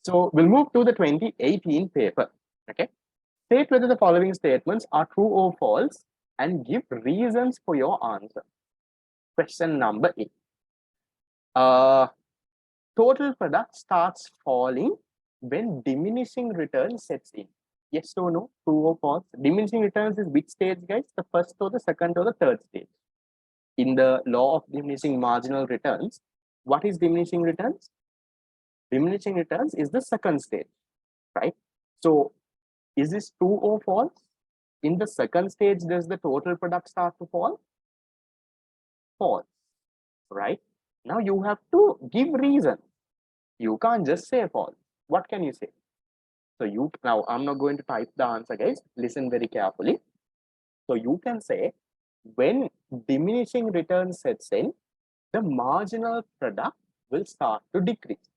So we'll move to the 2018 paper. Okay. State whether the following statements are true or false and give reasons for your answer. Question number 8. Total product starts falling when diminishing return sets in. Yes or no? True or false? Diminishing returns is which stage, guys? The first or the second or the third stage? In the law of diminishing marginal returns, what is diminishing returns? Diminishing returns is the second stage, right? So is this true or false? In the second stage, does the total product start to fall? False, right? Now you have to give reason. You can't just say false. What can you say? So now I'm not going to type the answer, guys. Listen very carefully. So you can say when diminishing return sets in, the marginal product will start to decrease.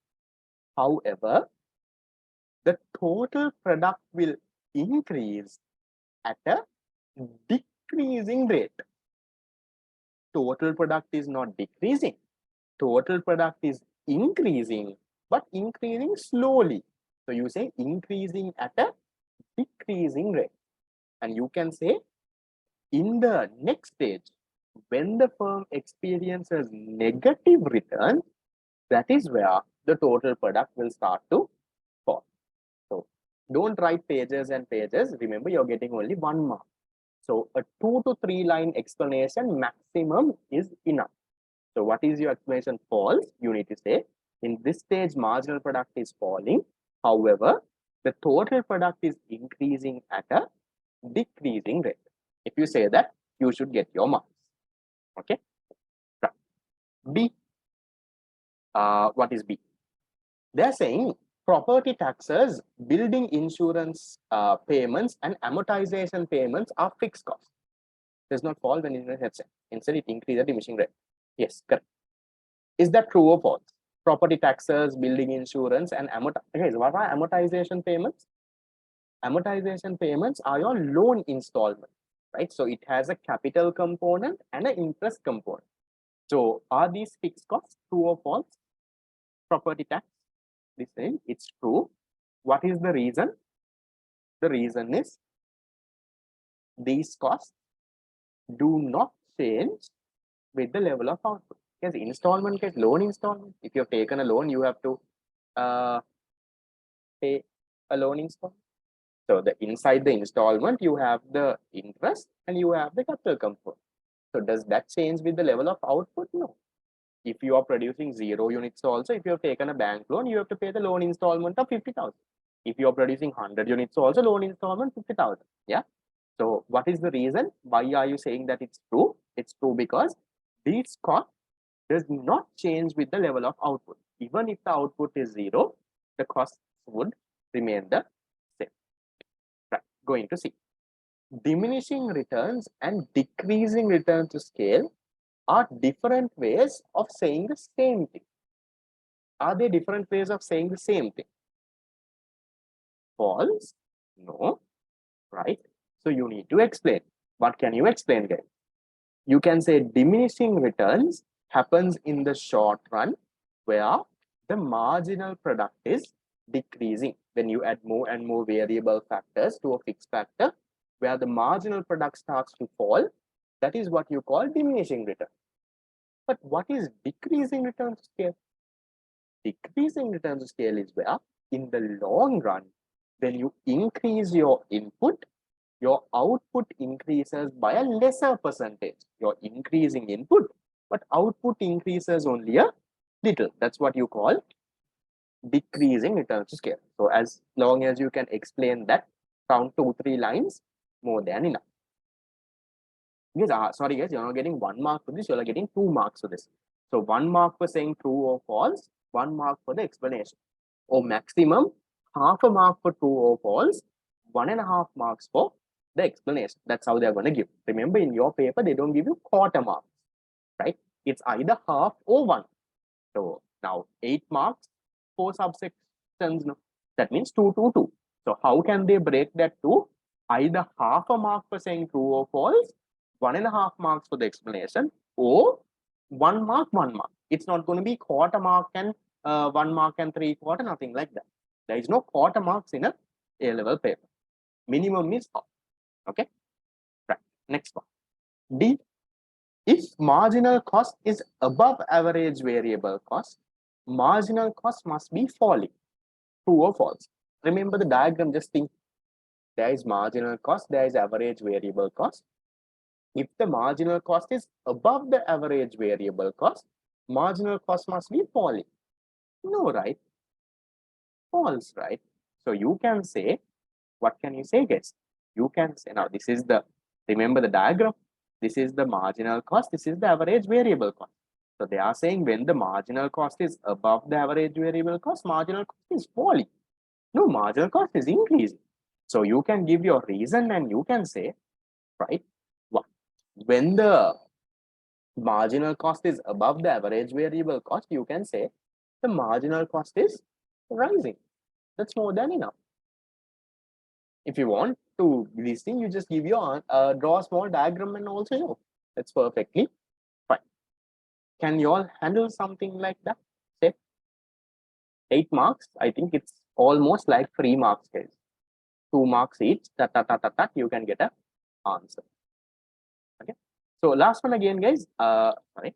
However, the total product will increase at a decreasing rate. Total product is not decreasing. Total product is increasing, but increasing slowly. So you say increasing at a decreasing rate. And you can say in the next stage, when the firm experiences negative return, that is where the total product will start to fall. So don't write pages and pages. Remember, you're getting only 1 mark. So a 2 to 3 line explanation maximum is enough. So what is your explanation? False. You need to say in this stage, marginal product is falling. However, the total product is increasing at a decreasing rate. If you say that, you should get your marks. Okay. Right. B. What is B? They're saying property taxes, building insurance payments, and amortization payments are fixed costs. Does not fall when it is set. Instead, it increases the diminishing rate. Yes, correct. Is that true or false? Property taxes, building insurance, and amortization. What are amortization payments? Amortization payments are your loan installment, right? So it has a capital component and an interest component. So are these fixed costs true or false? Property tax, this thing, it's true. What is the reason? The reason is these costs do not change with the level of output. Because installment is loan installment. If you have taken a loan, you have to pay a loan installment. So inside the installment, you have the interest and you have the capital component. So does that change with the level of output? No. If you are producing 0 units also, if you have taken a bank loan, you have to pay the loan installment of 50,000. If you are producing 100 units also, loan installment 50,000. Yeah. So what is the reason? Why are you saying that it's true? It's true because these costs does not change with the level of output. Even if the output is 0, the costs would remain the same. Right. Going to see. Diminishing returns and decreasing return to scale are different ways of saying the same thing. Are they different ways of saying the same thing? False? No. Right? So you need to explain. What can you explain, guys? You can say diminishing returns happens in the short run where the marginal product is decreasing. When you add more and more variable factors to a fixed factor, where the marginal product starts to fall, that is what you call diminishing return. But what is decreasing return to scale? Decreasing return to scale is where in the long run, when you increase your input, your output increases by a lesser percentage. You're increasing input, but output increases only a little. That's what you call decreasing returns to scale. So as long as you can explain that, count 2-3 lines, more than enough. Because, sorry guys, you're not getting 1 mark for this, you're getting 2 marks for this. So 1 mark for saying true or false, 1 mark for the explanation. Or maximum half a mark for true or false, 1.5 marks for the explanation. That's how they're going to give. Remember, in your paper, they don't give you quarter marks, right? It's either half or 1. So now 8 marks, 4 subsections. No? That means 2, 2, 2. So how can they break that to either half a mark for saying true or false, 1.5 marks for the explanation, or 1 mark, 1 mark. It's not going to be quarter mark and 1 mark and 3/4, nothing like that. There is no quarter marks in a A-level paper. Minimum is half. Okay, right. Next one. D. If marginal cost is above average variable cost, marginal cost must be falling. True or false? Remember the diagram, just think. There is marginal cost, there is average variable cost. If the marginal cost is above the average variable cost, marginal cost must be falling. No, right? False, right? So you can say, what can you say, guys? You can say, now this is the, remember the diagram, this is the marginal cost, this is the average variable cost. So they are saying when the marginal cost is above the average variable cost, marginal cost is falling. No, marginal cost is increasing. So you can give your reason and you can say, right, when the marginal cost is above the average variable cost, you can say the marginal cost is rising. That's more than enough. If you want to this thing, you just give your draw a small diagram and also know. That's perfectly fine. Can you all handle something like that? Say 8 marks. I think it's almost like 3 marks, guys. 2 marks each. You can get an answer. Okay. So last one again, guys. Right.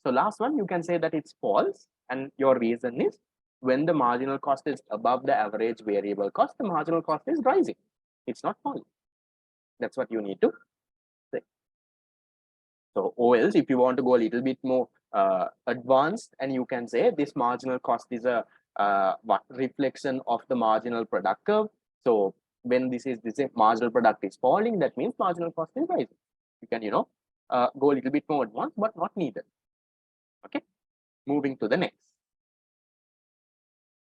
So last one, you can say that it's false, and your reason is when the marginal cost is above the average variable cost, the marginal cost is rising. It's not falling. That's what you need to say. So, or else, if you want to go a little bit more advanced, and you can say this marginal cost is a reflection of the marginal product curve. So when this marginal product is falling, that means marginal cost is rising. You can, go a little bit more advanced, but not needed. Okay, moving to the next.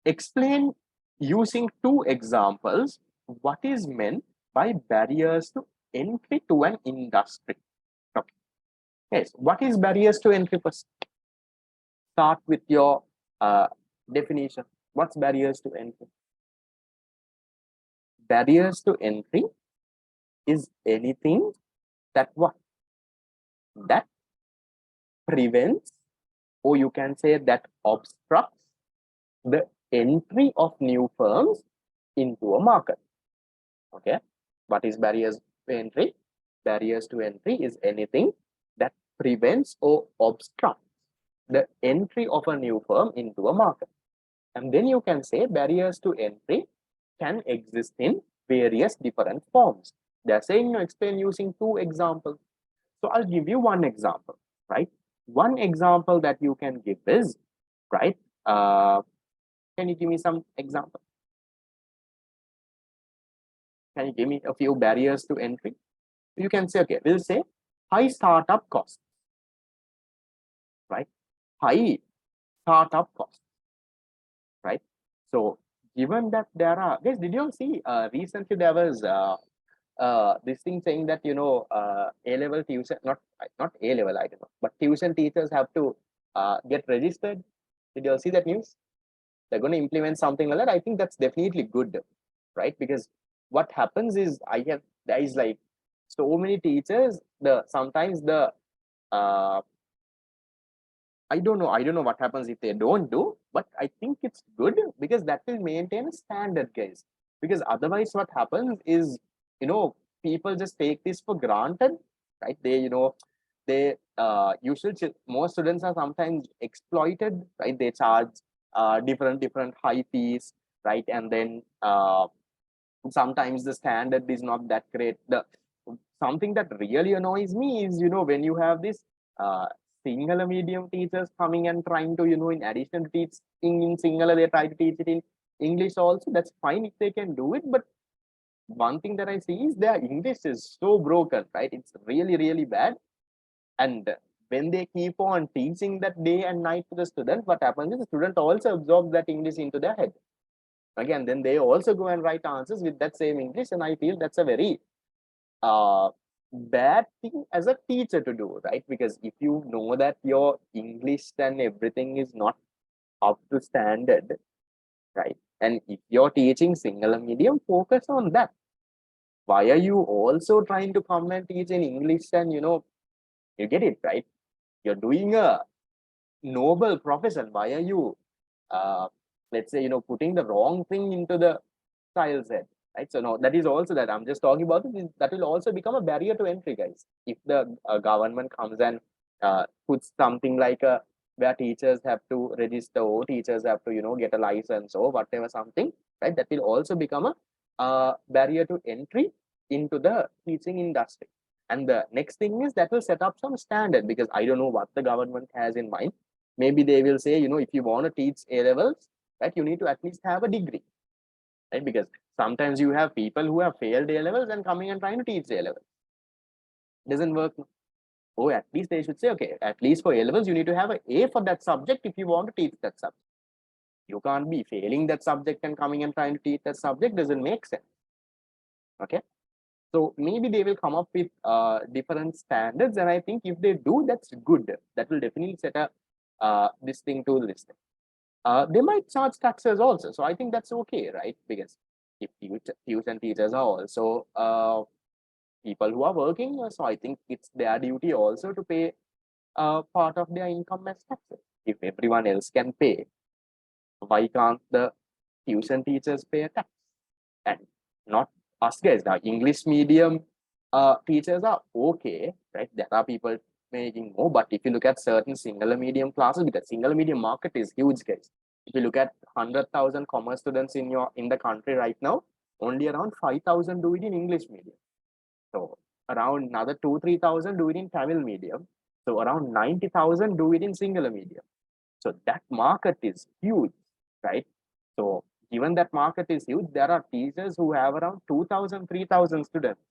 Explain using 2 examples what is meant by barriers to entry to an industry. Okay. Yes, what is barriers to entry first? Start with your definition. What's barriers to entry? Barriers to entry is anything that what? That prevents, or you can say that obstructs the entry of new firms into a market. Okay, what is barriers to entry? Barriers to entry is anything that prevents or obstructs the entry of a new firm into a market. And then you can say barriers to entry can exist in various different forms. They're saying explain using 2 examples. So I'll give you one example, right? One example that you can give is, right? Can you give me some example? Can you give me a few barriers to entry? You can say, okay, we'll say high startup costs, right? High startup costs, right? So given that there are, guys, did you see recently there was this thing saying that A-level tuition, not A-level, I don't know, but tuition teachers have to get registered. Did you all see that news? They're going to implement something like that. I think that's definitely good, right? Because what happens is there is like so many teachers, sometimes the I don't know what happens if they don't do, but I think it's good because that will maintain a standard, guys. Because otherwise what happens is, people just take this for granted, right? They usually most students are sometimes exploited, right? They charge different high fees, right? And then sometimes the standard is not that great. Something that really annoys me is, when you have this Sinhala medium teachers coming and trying to, in addition to teaching in Sinhala, they try to teach it in English also. That's fine if they can do it, but one thing that I see is their English is so broken, right? It's really, really bad. And when they keep on teaching that day and night to the student, what happens is the student also absorbs that English into their head. Again, then they also go and write answers with that same English, and I feel that's a very bad thing as a teacher to do, right? Because if you know that your English and everything is not up to standard, right? And if you're teaching Sinhala medium, focus on that. Why are you also trying to come and teach in English? And you get it, right? You're doing a noble profession. Why are you let's say, putting the wrong thing into the child's head, right? So no, that is also that I'm just talking about it. That will also become a barrier to entry, guys. If the government comes and puts something like a where teachers have to register or teachers have to, get a license or whatever something, right? That will also become a barrier to entry into the teaching industry. And the next thing is that will set up some standard, because I don't know what the government has in mind. Maybe they will say, if you want to teach A levels, right, you need to at least have a degree, right? Because sometimes you have people who have failed A levels and coming and trying to teach A levels. Doesn't work. Oh, at least they should say, okay, at least for A levels, you need to have an A for that subject if you want to teach that subject. You can't be failing that subject and coming and trying to teach that subject. Doesn't make sense. Okay. So maybe they will come up with different standards, and I think if they do, that's good. That will definitely set a this thing to this thing. They might charge taxes also, so I think that's okay, right? Because if tuition teachers are also people who are working, so I think it's their duty also to pay part of their income as taxes. If everyone else can pay, why can't the tuition teachers pay a tax? And not us guys. Now, English medium teachers are okay, right? There are people making more, but if you look at certain single medium classes, because single medium market is huge, guys. If you look at 100,000 commerce students in the country right now, only around 5,000 do it in English medium. So around another 2-3,000 do it in Tamil medium. So around 90,000 do it in singular medium. So that market is huge, right? So given that market is huge, there are teachers who have around 2,000, 3,000 students.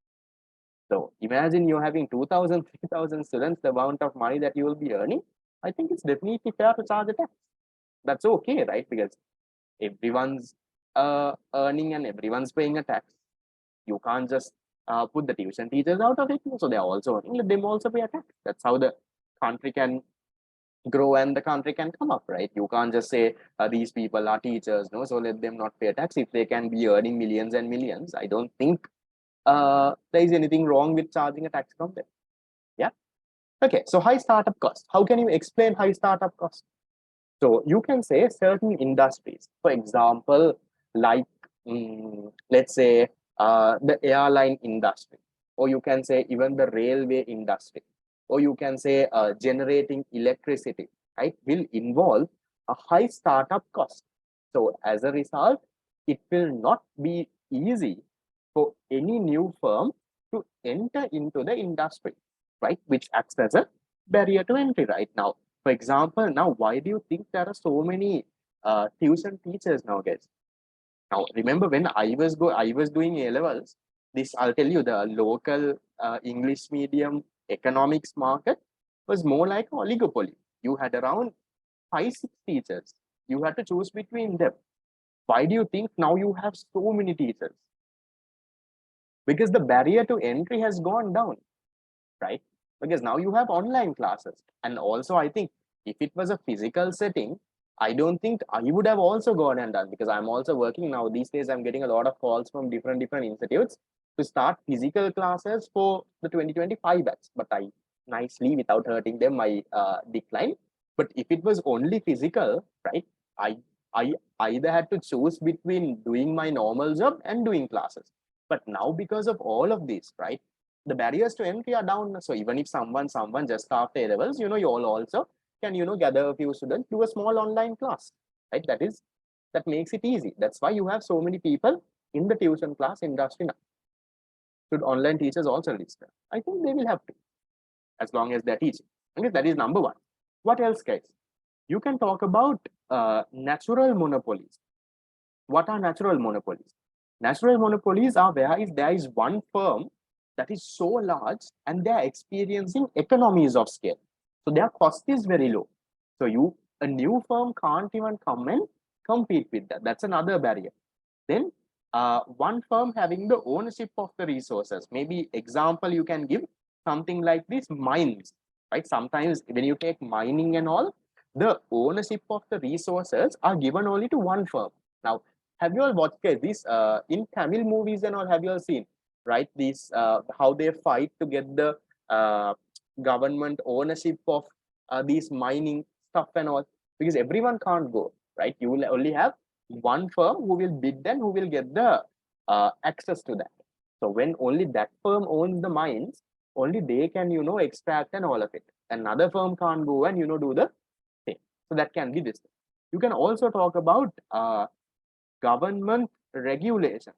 So imagine you're having 2,000, 3,000 students, the amount of money that you will be earning. I think it's definitely fair to charge a tax. That's okay, right? Because everyone's earning and everyone's paying a tax. You can't just put the tuition teachers out of it. So they're also earning, let them also pay a tax. That's how the country can grow and the country can come up, right? You can't just say these people are teachers, no, so let them not pay tax if they can be earning millions and millions. I don't think there is anything wrong with charging a tax from them. Yeah. Okay. So high startup cost. How can you explain high startup cost? So you can say certain industries, for example, like let's say the airline industry, or you can say even the railway industry, or you can say generating electricity, right, will involve a high startup cost. So as a result, it will not be easy for any new firm to enter into the industry, right, which acts as a barrier to entry right now. For example, now why do you think there are so many tuition teachers now, guys? Now, remember when I was doing A levels. This I'll tell you, the local English medium economics market was more like an oligopoly. You had around 5-6 teachers. You had to choose between them. Why do you think now you have so many teachers? Because the barrier to entry has gone down, right? Because now you have online classes. And also, I think if it was a physical setting, I don't think I would have also gone and done, because I'm also working now. These days, I'm getting a lot of calls from different institutes to start physical classes for the 2025 batch. But I nicely, without hurting them, I declined. But if it was only physical, right, I either had to choose between doing my normal job and doing classes. But now, because of all of this, right, the barriers to entry are down. So even if someone just after A levels, you all also can gather a few students, do a small online class, right? That makes it easy. That's why you have so many people in the tuition class industry now. Should online teachers also register? I think they will have to, as long as they're teaching. Okay, that is number one. What else, guys? You can talk about natural monopolies. What are natural monopolies? Natural monopolies are where if there is one firm that is so large and they are experiencing economies of scale. So their cost is very low. So a new firm can't even come and compete with that. That's another barrier. Then one firm having the ownership of the resources. Maybe example you can give something like this mines, right? Sometimes when you take mining and all, the ownership of the resources are given only to one firm. Now, have you all watched this in Tamil movies and all? Have you all seen, right? These how they fight to get the government ownership of these mining stuff and all, because everyone can't go, right? You will only have one firm who will bid and who will get the access to that. So when only that firm owns the mines, only they can, extract and all of it. Another firm can't go and, do the same. So that can be this. You can also talk about government regulation.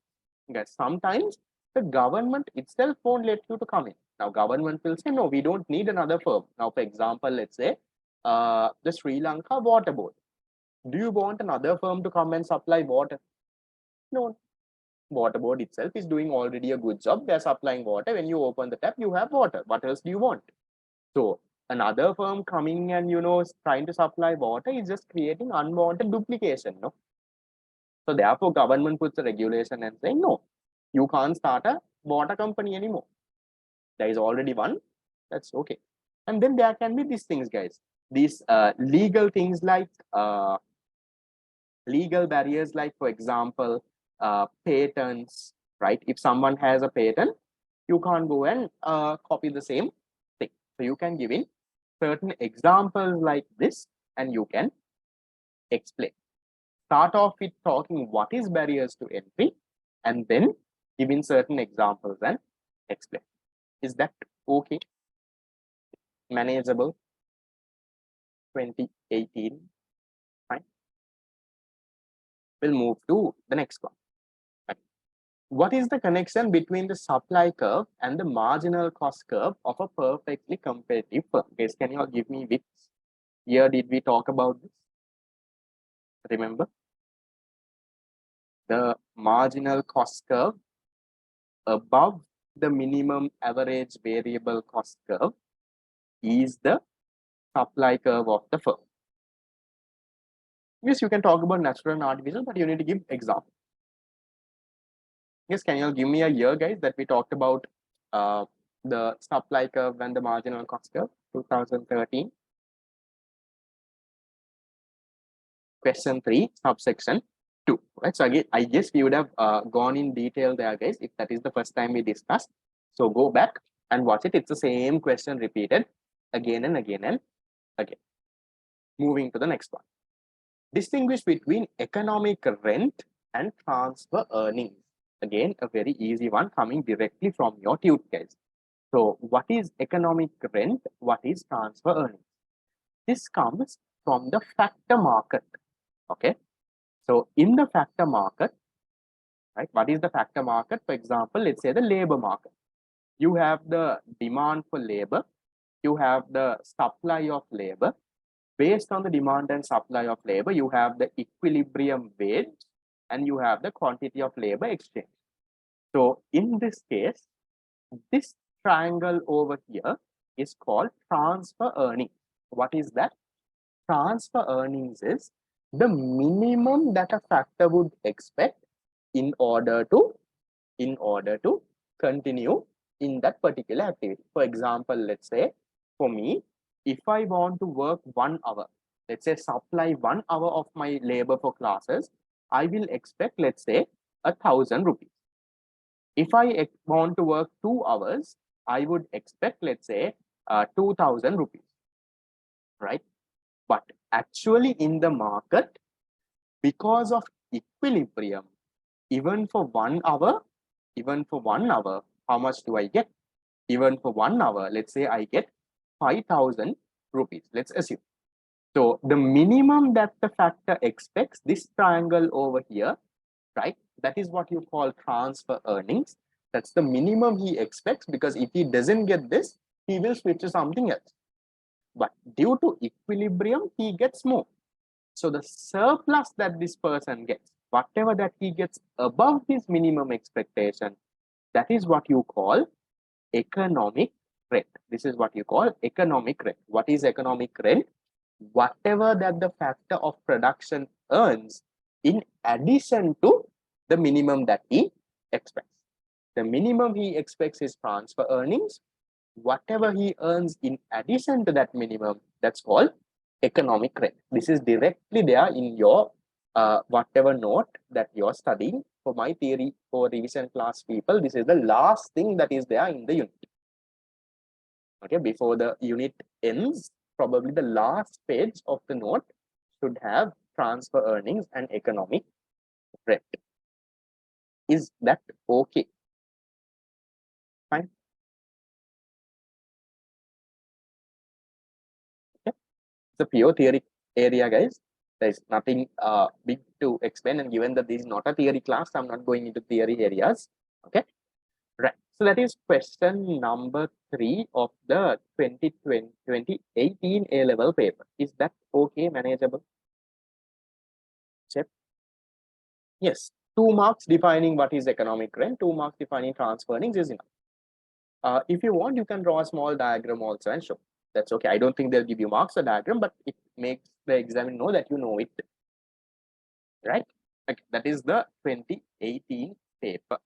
Because sometimes the government itself won't let you to come in. Now, government will say, no, we don't need another firm. Now, for example, let's say the Sri Lanka Water Board. Do you want another firm to come and supply water? No. Water Board itself is doing already a good job. They're supplying water. When you open the tap, you have water. What else do you want? So another firm coming and trying to supply water is just creating unwanted duplication. No. So therefore, government puts a regulation and saying, no, you can't start a water company anymore. There is already one. That's okay. And then there can be these things, guys. These legal things like legal barriers, like for example, patents, right? If someone has a patent, you can't go and copy the same thing. So you can give in certain examples like this, and you can explain. Start off with talking what is barriers to entry, and then give in certain examples and explain. Is that okay? Manageable? 2018. Fine. We'll move to the next one. What is the connection between the supply curve and the marginal cost curve of a perfectly competitive firm? Guys, can you all give me which year did we talk about this? Remember? The marginal cost curve above the minimum average variable cost curve is the supply curve of the firm. Yes, you can talk about natural and artificial, but you need to give example. Yes, can you all give me a year, guys, that we talked about the supply curve and the marginal cost curve? 2013. Question 3, subsection 2. Right. So again, I guess we would have gone in detail there, guys, if that is the first time we discussed. So go back and watch it. It's the same question repeated again and again and again. Moving to the next one. Distinguish between economic rent and transfer earnings. Again, a very easy one coming directly from your tute, guys. So what is economic rent? What is transfer earnings? This comes from the factor market. Okay. So in the factor market, right, what is the factor market? For example, let's say the labor market. You have the demand for labor, you have the supply of labor. Based on the demand and supply of labor, you have the equilibrium wage and you have the quantity of labor exchange. So in this case, this triangle over here is called transfer earnings. What is that? Transfer earnings is the minimum that a factor would expect in order to continue in that particular activity. For example, let's say for me, if I want to work 1 hour, let's say supply 1 hour of my labor for classes, I will expect, let's say, 1,000 rupees. If I want to work 2 hours, I would expect, let's say, 2,000 rupees, right? But actually in the market, because of equilibrium, even for 1 hour, how much do I get? Even for 1 hour, let's say I get 5,000 rupees, let's assume. So the minimum that the factor expects, this triangle over here, right? That is what you call transfer earnings. That's the minimum he expects, because if he doesn't get this, he will switch to something else. But due to equilibrium, he gets more. So the surplus that this person gets, whatever that he gets above his minimum expectation, that is what you call economic rent. This is what you call economic rent. What is economic rent? Whatever that the factor of production earns in addition to the minimum that he expects. The minimum he expects is transfer earnings. Whatever he earns in addition to that minimum, that's called economic rent. This is directly there in your whatever note that you're studying. For my theory for revision class people, this is the last thing that is there in the unit. Okay, before the unit ends, probably the last page of the note should have transfer earnings and economic rent. Is that okay? Fine. Okay. It's a pure theory area, guys. There's nothing big to explain, and given that this is not a theory class, I'm not going into theory areas. Okay. Right. So that is question number 3 of the 2018 A-level paper. Is that okay, manageable? Check. Yes. 2 marks defining what is economic rent, 2 marks defining transfer earnings is enough. If you want, you can draw a small diagram also and show. That's okay. I don't think they'll give you marks or diagram, but it makes the examiner know that you know it. Right? Okay. That is the 2018 paper.